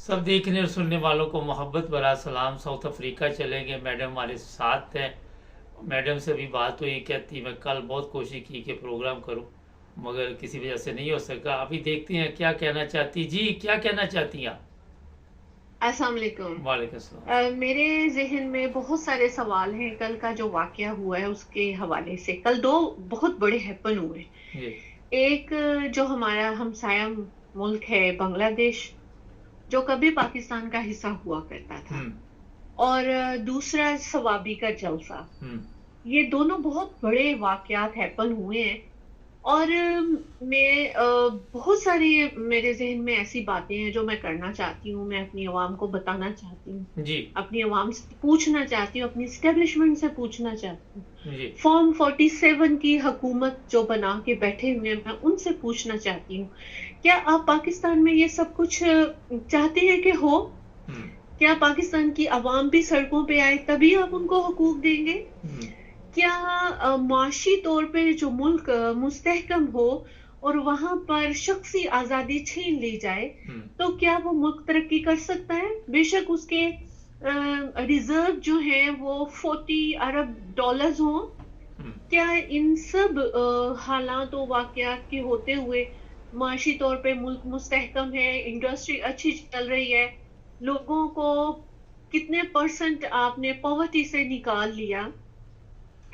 سب دیکھنے اور سننے والوں کو محبت بھرا سلام. ساؤتھ افریقہ چلیں گے. میڈم ہمارے ساتھ ہیں. میڈم سے بھی بات ہوئی, کہتی میں کل بہت کوشش کی کہ پروگرام کروں مگر کسی وجہ سے نہیں ہو سکا. ابھی دیکھتے ہیں کیا کہنا چاہتی. جی کیا کہنا چاہتی ہیں آپ؟ السلام علیکم. وعلیکم السلام. میرے ذہن میں بہت سارے سوال ہیں کل کا جو واقعہ ہوا ہے اس کے حوالے سے. کل دو بہت بڑے ہیپن ہوئے. جی ایک جو ہمارا ہمسایہ ملک ہے بنگلہ دیش, جو کبھی پاکستان کا حصہ ہوا کرتا تھا, اور دوسرا ثوابی کا جلسہ. یہ دونوں بہت بڑے واقعات ہیپن ہوئے ہیں, اور میں بہت ساری میرے ذہن میں ایسی باتیں ہیں جو میں کرنا چاہتی ہوں, میں اپنی عوام کو بتانا چاہتی ہوں, جی اپنی عوام سے پوچھنا چاہتی ہوں, اپنی اسٹیبلشمنٹ سے پوچھنا چاہتی ہوں. جی فارم 47 کی حکومت جو بنا کے بیٹھے ہوئے ہیں, میں ان سے پوچھنا چاہتی ہوں, کیا آپ پاکستان میں یہ سب کچھ چاہتے ہیں کہ ہو؟ کیا پاکستان کی عوام بھی سڑکوں پہ آئے تبھی آپ ان کو حقوق دیں گے؟ کیا معاشی طور پہ جو ملک مستحکم ہو اور وہاں پر شخصی آزادی چھین لی جائے تو کیا وہ ملک ترقی کر سکتا ہے؟ بے شک اس کے ریزرو جو ہیں وہ 40 ارب ڈالرز ہوں. کیا ان سب حالات و واقعات کے ہوتے ہوئے معاشی طور پہ ملک مستحکم ہے, انڈسٹری اچھی چل رہی ہے, لوگوں کو کتنے پرسنٹ آپ نے پاورٹی سے نکال لیا,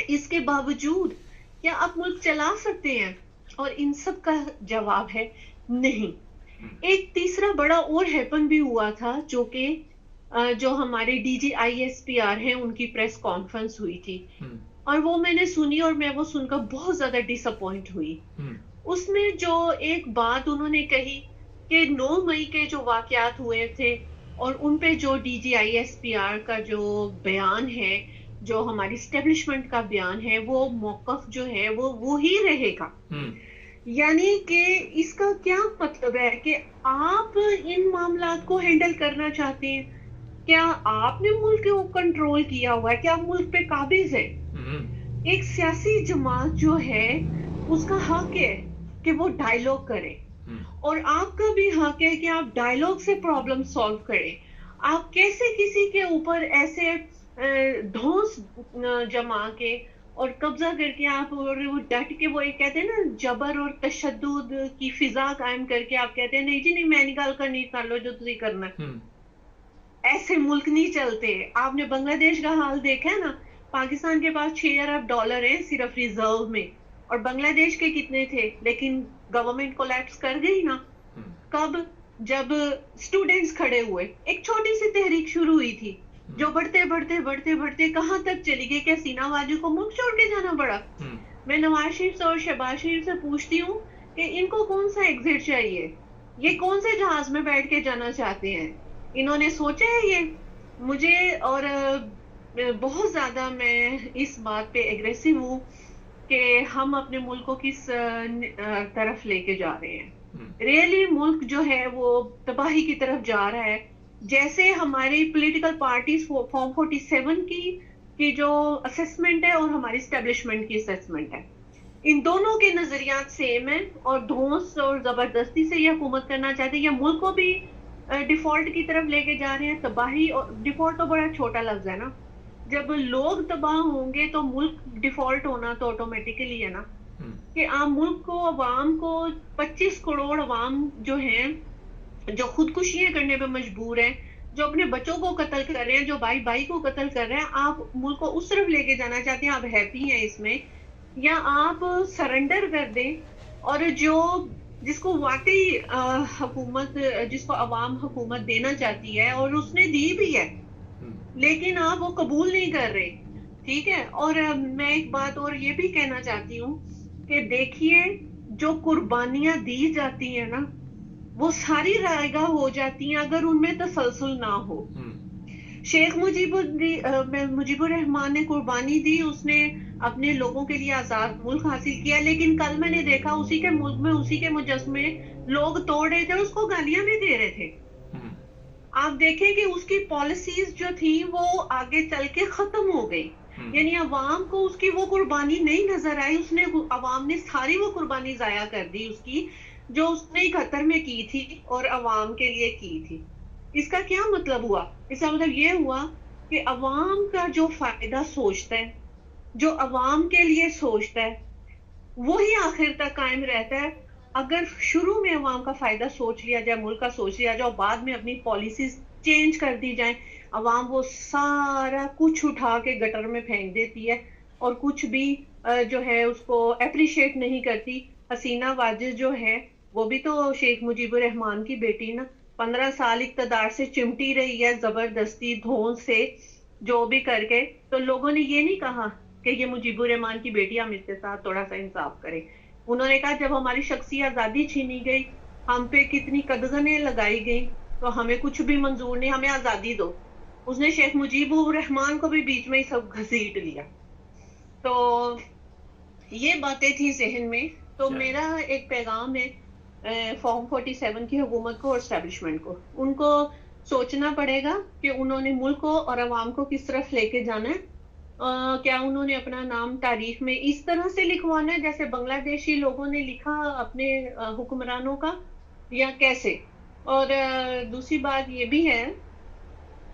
اس کے باوجود کیا آپ ملک چلا سکتے ہیں؟ اور ان سب کا جواب ہے نہیں. ایک تیسرا بڑا اور ہیپن بھی ہوا تھا جو ہمارے D G I S P R ہیں, ان کی پریس کانفرنس ہوئی تھی, اور وہ میں نے سنی اور میں وہ سن کر بہت زیادہ ڈس اپوائنٹ ہوئی. اس میں جو ایک بات انہوں نے کہی کہ 9 مئی کے جو واقعات ہوئے تھے اور ان پہ جو D G I S P R کا جو بیان ہے, جو ہماری اسٹیبلشمنٹ کا بیان ہے, وہ موقف جو ہے وہ وہی رہے گا. یعنی کہ اس کا کیا مطلب ہے کہ آپ ان معاملات کو ہینڈل کرنا چاہتے ہیں, کیا آپ نے ملک کو کنٹرول کیا ہوا ہے, کیا ملک پہ قابض ہے؟ ایک سیاسی جماعت جو ہے اس کا حق ہے کہ وہ ڈائیلاگ کرے, اور آپ کا بھی حق ہے کہ آپ ڈائیلاگ سے پرابلم سالو کریں. آپ کیسے کسی کے اوپر ایسے دھونس جما کے اور قبضہ کر کے آپ وہ ڈٹ کے, وہ ایک کہتے ہیں نا جبر اور تشدد کی فضا قائم کر کے آپ کہتے ہیں نہیں جی نہیں میں نکال کر نہیں کر لو جو تجھے کرنا. ایسے ملک نہیں چلتے. آپ نے بنگلہ دیش کا حال دیکھا ہے نا, پاکستان کے پاس 6 ارب ڈالر ہیں صرف ریزرو میں, اور بنگلہ دیش کے کتنے تھے, لیکن گورنمنٹ کولیپس کر گئی نا. کب؟ جب اسٹوڈنٹس کھڑے ہوئے, ایک چھوٹی سی تحریک شروع ہوئی تھی جو بڑھتے بڑھتے بڑھتے بڑھتے کہاں تک چلی گئی. کیا سینا واجو کو ملک چھوڑ کے جانا پڑا؟ میں نواز شریف سے اور شہباز شریف سے پوچھتی ہوں کہ ان کو کون سا ایگزٹ چاہیے, یہ کون سے جہاز میں بیٹھ کے جانا چاہتے ہیں؟ انہوں نے سوچا ہے یہ؟ مجھے اور بہت زیادہ میں اس بات پہ ایگریسو ہوں کہ ہم اپنے ملک کو کس طرف لے کے جا رہے ہیں. ریئلی ملک جو ہے وہ تباہی کی طرف جا رہا ہے. جیسے ہماری پولیٹیکل پارٹیز فارم 47 کی جو اسیسمنٹ ہے اور ہماری اسٹیبلشمنٹ کی اسیسمنٹ ہے, ان دونوں کے نظریات سیم ہیں, اور دھونس اور زبردستی سے یہ حکومت کرنا چاہتے ہیں, یا ملک کو بھی ڈیفالٹ کی طرف لے کے جا رہے ہیں. تباہی, اور ڈیفالٹ تو بڑا چھوٹا لفظ ہے نا, جب لوگ تباہ ہوں گے تو ملک ڈیفالٹ ہونا تو آٹومیٹیکلی ہے نا. کہ عام ملک کو, عوام کو, 25 کروڑ عوام جو ہیں جو خودکشیاں کرنے پہ مجبور ہیں, جو اپنے بچوں کو قتل کر رہے ہیں, جو بھائی بھائی کو قتل کر رہے ہیں, آپ ملک کو اس طرف لے کے جانا چاہتے ہیں؟ آپ ہیپی ہیں اس میں, یا آپ سرنڈر کر دیں اور جس کو واقعی حکومت, جس کو عوام حکومت دینا چاہتی ہے اور اس نے دی بھی ہے, لیکن آپ وہ قبول نہیں کر رہے. ٹھیک ہے. اور میں ایک بات اور یہ بھی کہنا چاہتی ہوں کہ دیکھیے جو قربانیاں دی جاتی ہیں نا وہ ساری رائگاں ہو جاتی ہیں اگر ان میں تسلسل نہ ہو. شیخ مجیب الرحمان نے قربانی دی, اس نے اپنے لوگوں کے لیے آزاد ملک حاصل کیا, لیکن کل میں نے دیکھا اسی کے ملک میں اسی کے مجسمے لوگ توڑ رہے تھے, اس کو گالیاں بھی دے رہے تھے. آپ دیکھیں کہ اس کی پالیسیز جو تھی وہ آگے چل کے ختم ہو گئی, یعنی عوام کو اس کی وہ قربانی نہیں نظر آئی. عوام نے ساری وہ قربانی ضائع کر دی اس کی جو اس نے 71 میں کی تھی اور عوام کے لیے کی تھی. इसका क्या मतलब हुआ? इसका मतलब ये हुआ कि अवाम का जो फायदा सोचता है, जो अवाम के लिए सोचता है, वही आखिर तक कायम रहता है। अगर शुरू में अवाम का फायदा सोच लिया जाए, मुल्क का सोच लिया जाए और बाद में अपनी पॉलिसीज चेंज कर दी जाए, अवाम वो सारा कुछ उठा के गटर में फेंक देती है और कुछ भी जो है उसको अप्रिशिएट नहीं करती। हसीना वाजिद जो है वो भी तो शेख मुजीबुर रहमान की बेटी ना, 15 साल इक़्तिदार से चिमटी रही है जबरदस्ती धौंस से जो भी करके। तो लोगों ने ये नहीं कहा कि ये मुजीबुर रहमान की बेटी, हम इसके साथ थोड़ा सा इंसाफ करें। उन्होंने कहा जब हमारी शख्सी आजादी छीनी गई, हम पे कितनी कदगनें लगाई गई, तो हमें कुछ भी मंजूर नहीं, हमें आजादी दो। उसने शेख मुजीबुर रहमान को भी बीच में ही सब घसीट लिया। तो ये बातें थी जहन में। तो मेरा एक पैगाम है फॉर्म 47 की हुकूमत को और एस्टेब्लिशमेंट को, उनको सोचना पड़ेगा कि उन्होंने मुल्क को और अवाम को किस तरफ लेके जाना है। क्या उन्होंने अपना नाम तारीख में इस तरह से लिखवाना है जैसे बांग्लादेशी लोगों ने लिखा अपने हुक्मरानों का, या कैसे? और दूसरी बात ये भी है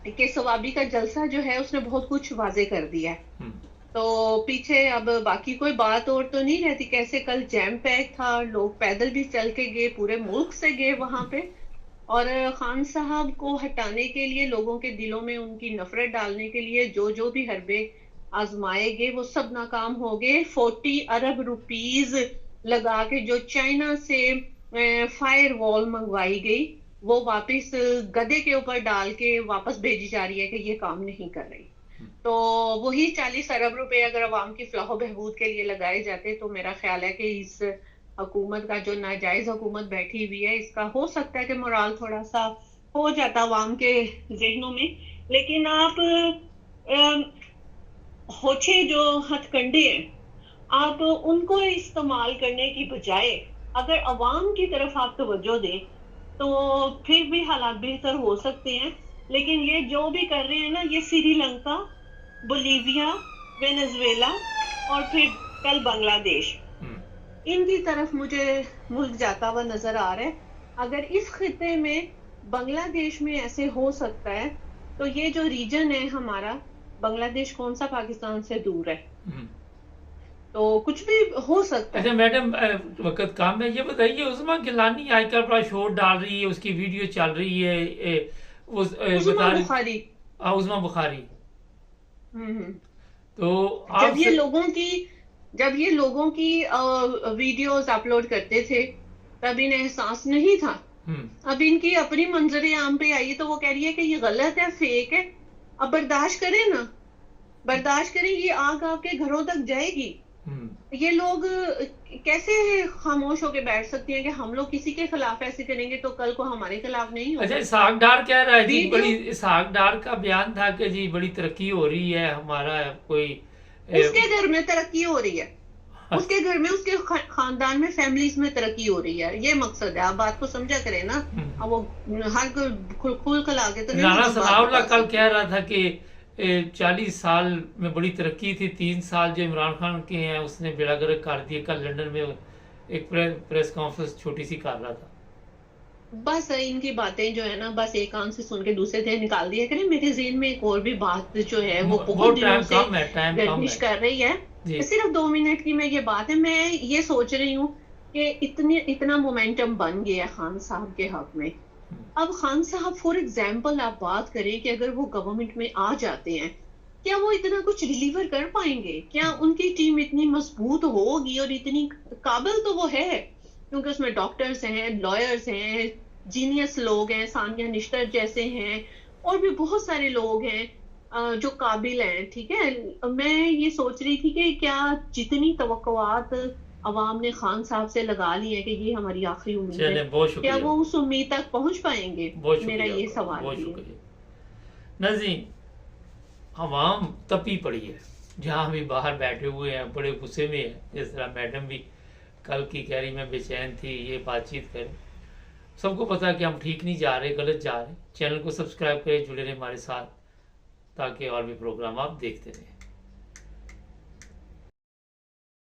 कि सवाबी का जलसा जो है उसने बहुत कुछ वाजे कर दिया है। तो पीछे अब बाकी कोई बात और तो नहीं रहती। कैसे कल जैम पैक था, लोग पैदल भी चल के गए, पूरे मुल्क से गए वहां पे, और खान साहब को हटाने के लिए, लोगों के दिलों में उनकी नफरत डालने के लिए जो भी हरबे आजमाए गए वो सब नाकाम हो गए। 40 अरब रुपीज लगा के जो चाइना से फायर वॉल मंगवाई गई वो वापस गधे के ऊपर डाल के वापस भेजी जा रही है कि ये काम नहीं कर रही। तो वही 40 अरब रुपए अगर अवाम की फलाह बहबूद के लिए लगाए जाते तो मेरा ख्याल है कि इस हुकूमत का जो नाजायज हुकूमत बैठी हुई है इसका हो सकता है कि मोराल थोड़ा सा हो जाता अवाम के जहनों में। लेकिन आप होछे जो हथकंडे हैं, आप उनको इस्तेमाल करने की बजाय अगर अवाम की तरफ आप तवज्जो दें तो फिर भी हालात बेहतर हो सकते हैं। लेकिन ये जो भी कर रहे हैं ना, ये श्रीलंका, बोलीविया, वेनेजुएला और फिर कल बांग्लादेश, इनकी तरफ मुझे मुल्क जाता हुआ नजर आ रहा है। अगर इस खिते में बांग्लादेश में ऐसे हो सकता है तो ये जो रीजन है हमारा, बांग्लादेश कौन सा पाकिस्तान से दूर है, तो कुछ भी हो सकता है। अच्छा मैडम, वक्त काम है, ये बताइए उस्मा गिलानी आजकल बड़ा शोर डाल रही है, उसकी वीडियो चल रही है, उस्मा बुखारी, उस्मा बुखारी। तो जब ये लोगों की वीडियोस अपलोड करते थे तब इन्हें एहसास नहीं था। अब इनकी अपनी मंजरे आम पे आई तो वो कह रही है कि ये गलत है, फेक है। अब बर्दाश्त करें ना, बर्दाश्त करें, ये आग आपके घरों तक जाएगी। ये लोग कैसे खामोश होकर बैठ सकती हैं कि हम लोग किसी के खिलाफ ऐसे करेंगे तो कल को हमारे खिलाफ नहीं होगा। अच्छा, इसहाक डार कह रहा है जी, बड़ी इसहाक डार का बयान था कि जी बड़ी तरक्की हो रही है हमारा, कोई उसके घर में तरक्की हो रही है, उसके घर में, उसके खानदान में, फैमिलीज में तरक्की हो रही है, ये मकसद है। आप बात को समझा करें ना। अब वो हर कोई खुल खला के तो नहीं। राना सनाउल्लाह कल कह रहा था कि 40 साल में बड़ी तरक्की थी, 3 साल जो इमरान खान के हैं उसने बेड़ा गर्क कर दिए। कल लंदन में एक प्रेस कॉन्फ्रेंस छोटी सी कर रहा था। बस इनकी बातें जो है ना, बस एक कान से सुन के दूसरे से निकाल दिया करें। मेरे ज़हन में एक और भी बात जो है वो बहुत दिनों से गर्दिश कर रही है। सिर्फ 2 मिनट की मैं ये बात है, मैं ये सोच रही हूँ कि इतना मोमेंटम बन गया खान साहब के हक में। अब खान साहब फॉर एग्जाम्पल आप बात करें कि अगर वो गवर्नमेंट में आ जाते हैं, क्या वो इतना कुछ डिलीवर कर पाएंगे? क्या उनकी टीम इतनी मजबूत होगी? और इतनी काबिल तो वो है क्योंकि उसमें डॉक्टर्स हैं, लॉयर्स हैं, जीनियस लोग हैं, सानिया निश्तर जैसे हैं, और भी बहुत सारे लोग हैं जो काबिल हैं। ठीक है, मैं ये सोच रही थी कि क्या जितनी तवक्कुआत अवाम ने खान साहब से लगा ली है कि ये हमारी आखिरी उम्मीद है, क्या वो उस उम्मीद तक पहुंच पाएंगे? मेरा ये सवाल है। नज़ीम, अवाम तपी पड़ी है, जहाँ भी बाहर बैठे हुए हैं बड़े गुस्से में है। जिस तरह मैडम भी कल की कह रही मैं बेचैन थी, ये बातचीत करें। सबको पता है कि हम ठीक नहीं जा रहे, गलत जा रहे। चैनल को सब्सक्राइब करें, जुड़े रहे हमारे साथ ताकि और भी प्रोग्राम आप देखते रहें।